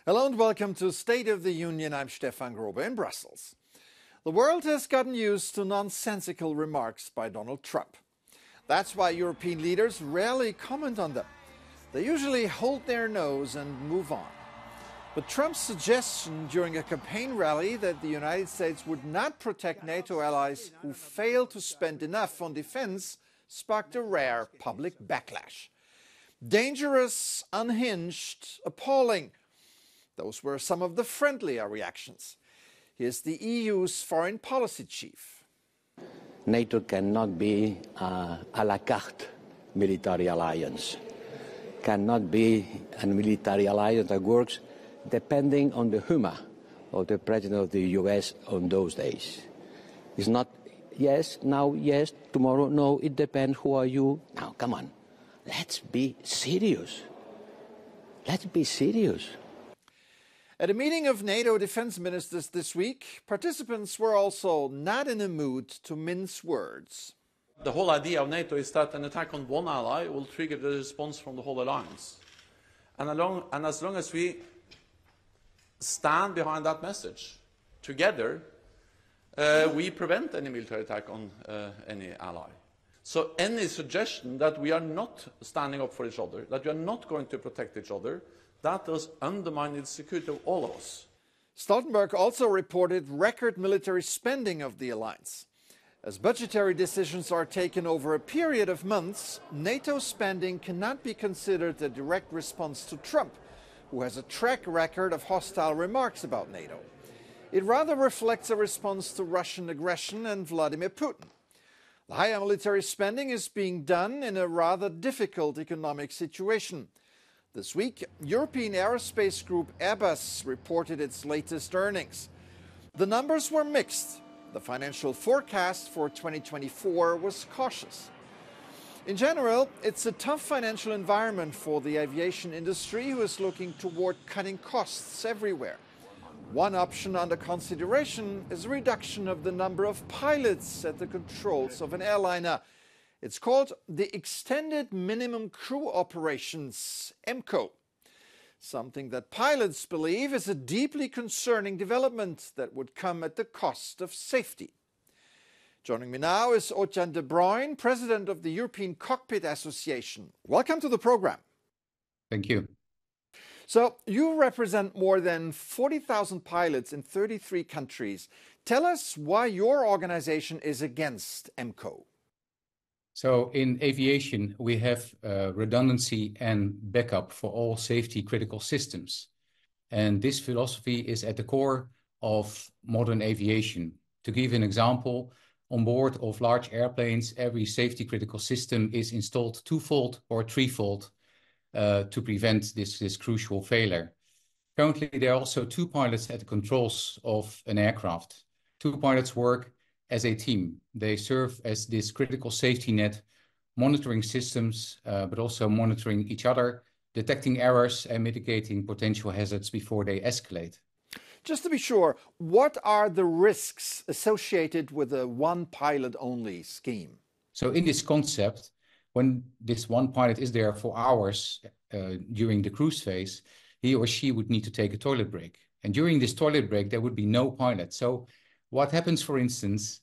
Hello and welcome to State of the Union. I'm Stefan Grobe in Brussels. The world has gotten used to nonsensical remarks by Donald Trump. That's why European leaders rarely comment on them. They usually hold their nose and move on. But Trump's suggestion during a campaign rally that the United States would not protect NATO allies who fail to spend enough on defense sparked a rare public backlash. Dangerous, unhinged, appalling. Those were some of the friendlier reactions. Here's the EU's foreign policy chief. NATO cannot be a la carte military alliance. Cannot be a military alliance that works depending on the humor of the president of the US on those days. It's not yes, now yes, tomorrow no, it depends, who are you? Now, come on, let's be serious. Let's be serious. At a meeting of NATO defense ministers this week, participants were also not in a mood to mince words. The whole idea of NATO is that an attack on one ally will trigger the response from the whole alliance. And as long as we stand behind that message together, we prevent any military attack on any ally. So any suggestion that we are not standing up for each other, that we are not going to protect each other, that does undermine the security of all of us. Stoltenberg also reported record military spending of the alliance. As budgetary decisions are taken over a period of months, NATO spending cannot be considered a direct response to Trump, who has a track record of hostile remarks about NATO. It rather reflects a response to Russian aggression and Vladimir Putin. The higher military spending is being done in a rather difficult economic situation. This week, European aerospace group Airbus reported its latest earnings. The numbers were mixed. The financial forecast for 2024 was cautious. In general, it's a tough financial environment for the aviation industry, who is looking toward cutting costs everywhere. One option under consideration is a reduction of the number of pilots at the controls of an airliner. It's called the Extended Minimum Crew Operations, EMCO, something that pilots believe is a deeply concerning development that would come at the cost of safety. Joining me now is Otjan de Bruijn, president of the European Cockpit Association. Welcome to the program. Thank you. So you represent more than 40,000 pilots in 33 countries. Tell us why your organization is against EMCO. So in aviation, we have redundancy and backup for all safety critical systems. And this philosophy is at the core of modern aviation. To give an example, on board of large airplanes, every safety critical system is installed twofold or threefold to prevent this crucial failure. Currently, there are also two pilots at the controls of an aircraft. Two pilots work as a team. They serve as this critical safety net, monitoring systems, but also monitoring each other, detecting errors and mitigating potential hazards before they escalate. Just to be sure, what are the risks associated with a one pilot only scheme? So in this concept, when this one pilot is there for hours during the cruise phase, he or she would need to take a toilet break. And during this toilet break, there would be no pilot. So what happens, for instance,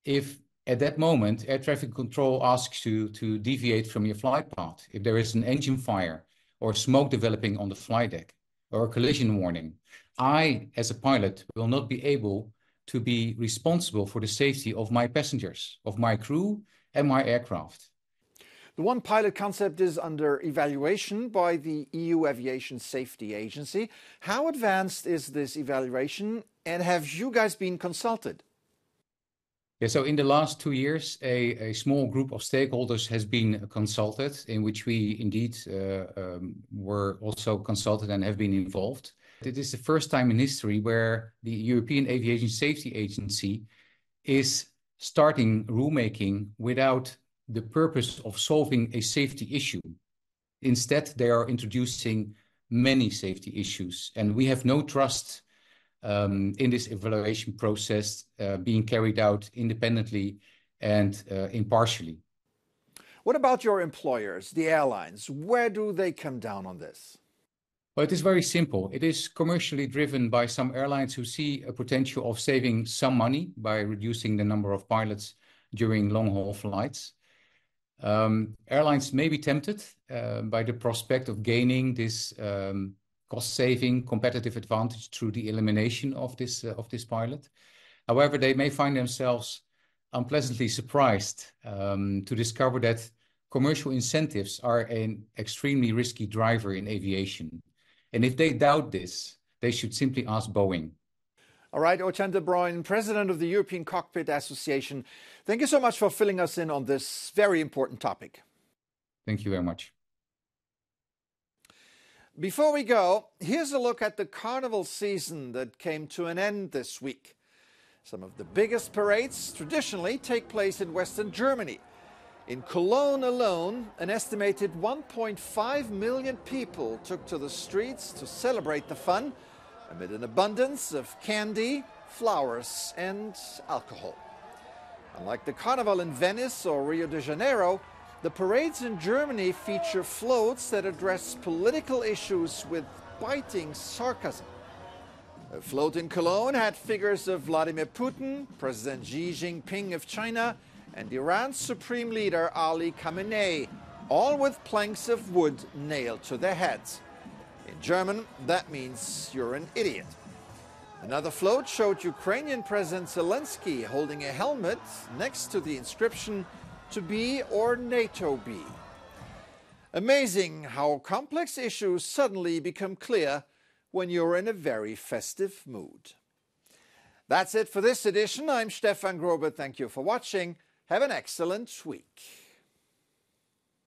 if at that moment air traffic control asks you to deviate from your flight path, if there is an engine fire or smoke developing on the flight deck or a collision warning, I, as a pilot, will not be able to be responsible for the safety of my passengers, of my crew and my aircraft. The one pilot concept is under evaluation by the EU Aviation Safety Agency. How advanced is this evaluation, and have you guys been consulted? Yeah, so in the last 2 years, a small group of stakeholders has been consulted, in which we indeed were also consulted and have been involved. It is the first time in history where the European Aviation Safety Agency is starting rulemaking without the purpose of solving a safety issue. Instead, they are introducing many safety issues, and we have no trust in this evaluation process being carried out independently and impartially. What about your employers, the airlines? Where do they come down on this? Well, it is very simple. It is commercially driven by some airlines who see a potential of saving some money by reducing the number of pilots during long-haul flights. Airlines may be tempted by the prospect of gaining this cost-saving competitive advantage through the elimination of this pilot. However, they may find themselves unpleasantly surprised to discover that commercial incentives are an extremely risky driver in aviation. And if they doubt this, they should simply ask Boeing. All right, Ocean de Bruyn, President of the European Cockpit Association, thank you so much for filling us in on this very important topic. Thank you very much. Before we go, here's a look at the carnival season that came to an end this week. Some of the biggest parades traditionally take place in Western Germany. In Cologne alone, an estimated 1.5 million people took to the streets to celebrate the fun amid an abundance of candy, flowers and alcohol. Unlike the carnival in Venice or Rio de Janeiro, the parades in Germany feature floats that address political issues with biting sarcasm. A float in Cologne had figures of Vladimir Putin, President Xi Jinping of China, and Iran's supreme leader Ali Khamenei, all with planks of wood nailed to their heads. In German, that means you're an idiot. Another float showed Ukrainian President Zelensky holding a helmet next to the inscription, "To be or NATO be." Amazing how complex issues suddenly become clear when you're in a very festive mood. That's it for this edition. I'm Stefan Grobe. Thank you for watching. Have an excellent week.